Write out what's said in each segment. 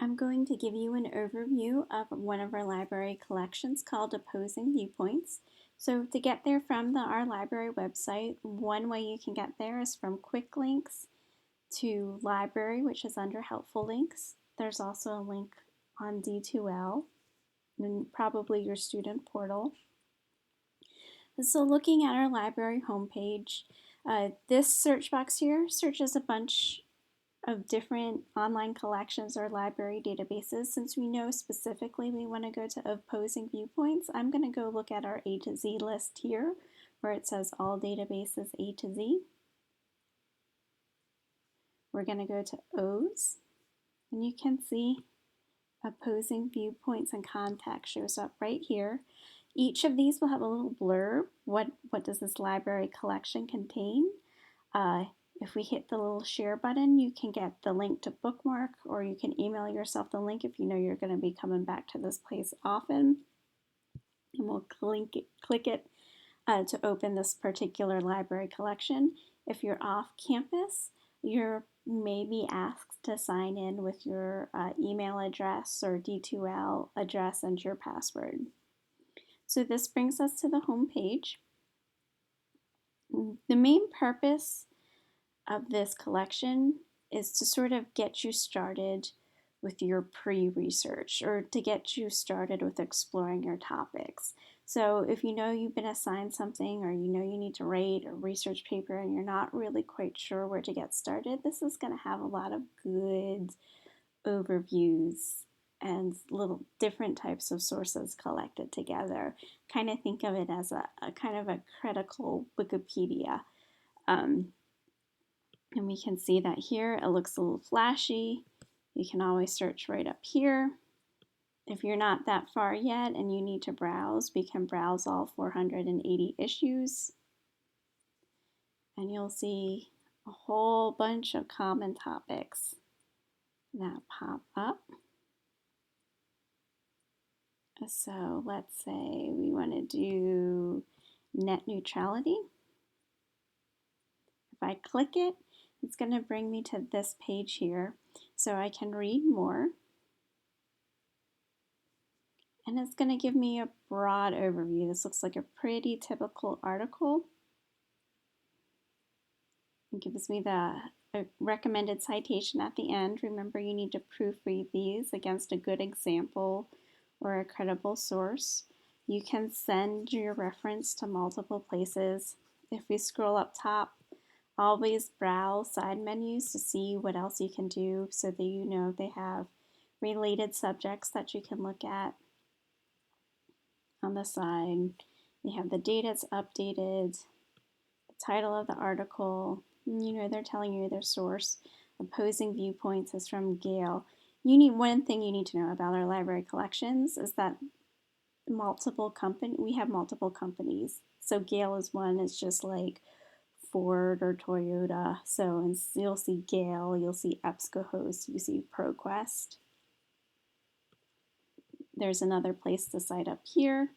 I'm going to give you an overview of one of our library collections called Opposing Viewpoints. So to get there from our library website, one way you can get there is from quick links to library, which is under helpful links. There's also a link on D2L and probably your student portal. So looking at our library homepage, this search box here searches a bunch of different online collections or library databases. Since we know specifically we want to go to opposing viewpoints, I'm going to go look at our A to Z list here where it says all databases A to Z. We're going to go to O's, and you can see opposing viewpoints and context shows up right here. Each of these will have a little blurb. What does this library collection contain? If we hit the little share button, you can get the link to bookmark, or you can email yourself the link if you know you're going to be coming back to this place often. And we'll click it to open this particular library collection. If you're off campus, you're maybe asked to sign in with your email address or D2L address and your password. So this brings us to the home page. The main purpose of this collection is to sort of get you started with your pre-research, or to get you started with exploring your topics. So if you know you've been assigned something, or you know you need to write a research paper and you're not really quite sure where to get started, this is going to have a lot of good overviews and little different types of sources collected together. Kind of think of it as a kind of a critical Wikipedia. And we can see that here it looks a little flashy. You can always search right up here. If you're not that far yet and you need to browse, we can browse all 480 issues. And you'll see a whole bunch of common topics that pop up. So let's say we want to do net neutrality. If I click it, it's going to bring me to this page here, so I can read more. And it's going to give me a broad overview. This looks like a pretty typical article. It gives me the recommended citation at the end. Remember, you need to proofread these against a good example or a credible source. You can send your reference to multiple places. If we scroll up top, always browse side menus to see what else you can do so that you know they have related subjects that you can look at. On the side, we have the date it's updated, the title of the article, you know they're telling you their source. Opposing Viewpoints is from Gale. One thing you need to know about our library collections is that we have multiple companies. So Gale is one, it's just like Ford or Toyota. So you'll see Gale, you'll see EBSCOhost, you see ProQuest. There's another place to cite up here.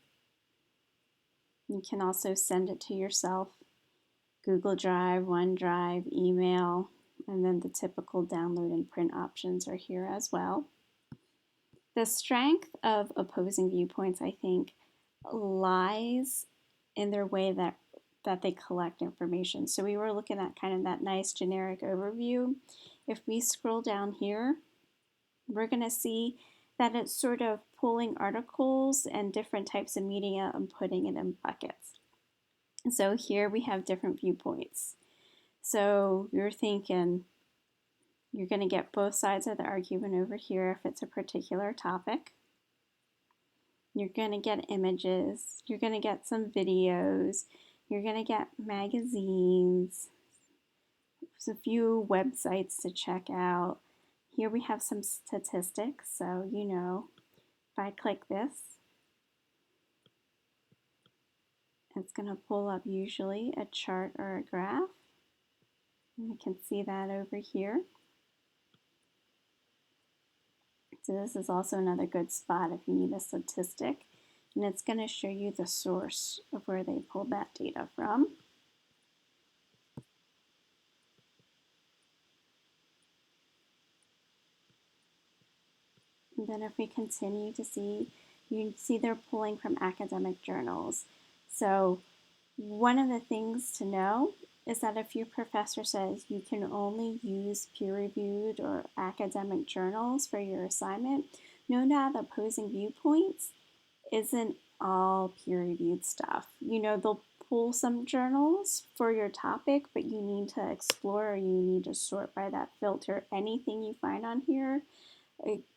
You can also send it to yourself. Google Drive, OneDrive, email, and then the typical download and print options are here as well. The strength of Opposing Viewpoints, I think, lies in their way that they collect information. So we were looking at kind of that nice generic overview. If we scroll down here, we're going to see that it's sort of pulling articles and different types of media and putting it in buckets. So here we have different viewpoints. So you're thinking you're going to get both sides of the argument over here if it's a particular topic. You're going to get images. You're going to get some videos. You're going to get magazines. There's a few websites to check out. Here we have some statistics. So, you know, if I click this, it's going to pull up usually a chart or a graph. And we can see that over here. So this is also another good spot if you need a statistic. And it's going to show you the source of where they pulled that data from. And then if we continue to see, you can see they're pulling from academic journals. So one of the things to know is that if your professor says you can only use peer-reviewed or academic journals for your assignment, know that Opposing Viewpoints isn't all peer-reviewed stuff. You know, they'll pull some journals for your topic, but you need to explore or you need to sort by that filter. Anything you find on here,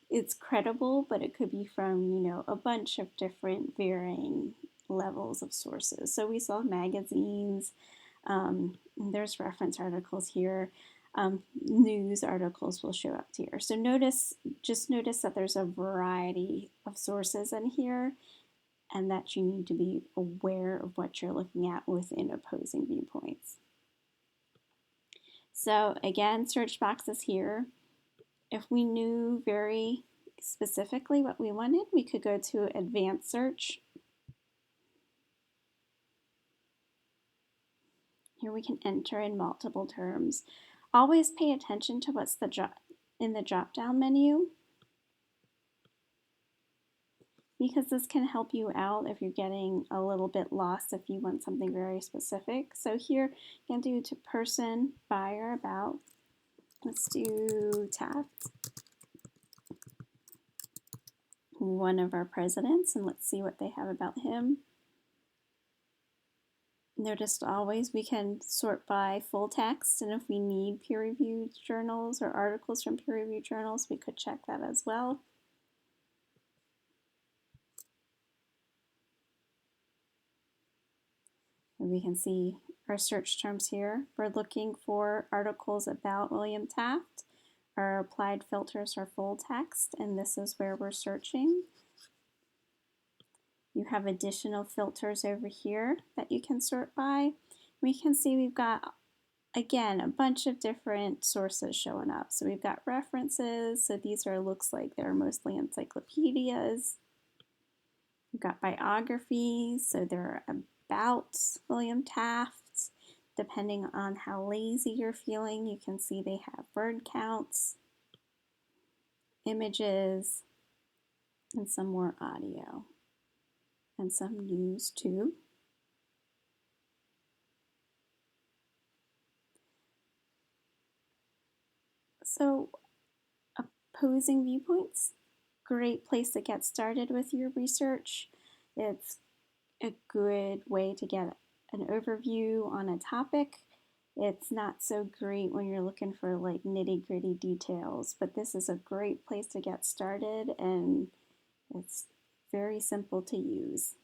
it's credible, but it could be from, you know, a bunch of different varying levels of sources. So we saw magazines, there's reference articles here, news articles will show up here. So just notice that there's a variety of sources in here and that you need to be aware of what you're looking at within Opposing Viewpoints. So again, search boxes here. If we knew very specifically what we wanted, we could go to Advanced Search. Here we can enter in multiple terms. Always pay attention to what's in the drop-down menu, because this can help you out if you're getting a little bit lost if you want something very specific. So here you can do to person, by, or about. Let's do Taft, one of our presidents, and let's see what they have about him. Notice always we can sort by full text, and if we need peer-reviewed journals or articles from peer-reviewed journals, we could check that as well. And we can see our search terms here. We're looking for articles about William Taft. Our applied filters are full text, and this is where we're searching. You have additional filters over here that you can sort by. We can see we've got, again, a bunch of different sources showing up. So we've got references, so these are, looks like they're mostly encyclopedias. We've got biographies, so they're about William Taft. Depending on how lazy you're feeling, you can see they have word counts, images, and some more audio, and some news too. So, Opposing Viewpoints, great place to get started with your research. It's a good way to get an overview on a topic. It's not so great when you're looking for like nitty-gritty details, but this is a great place to get started, and it's very simple to use.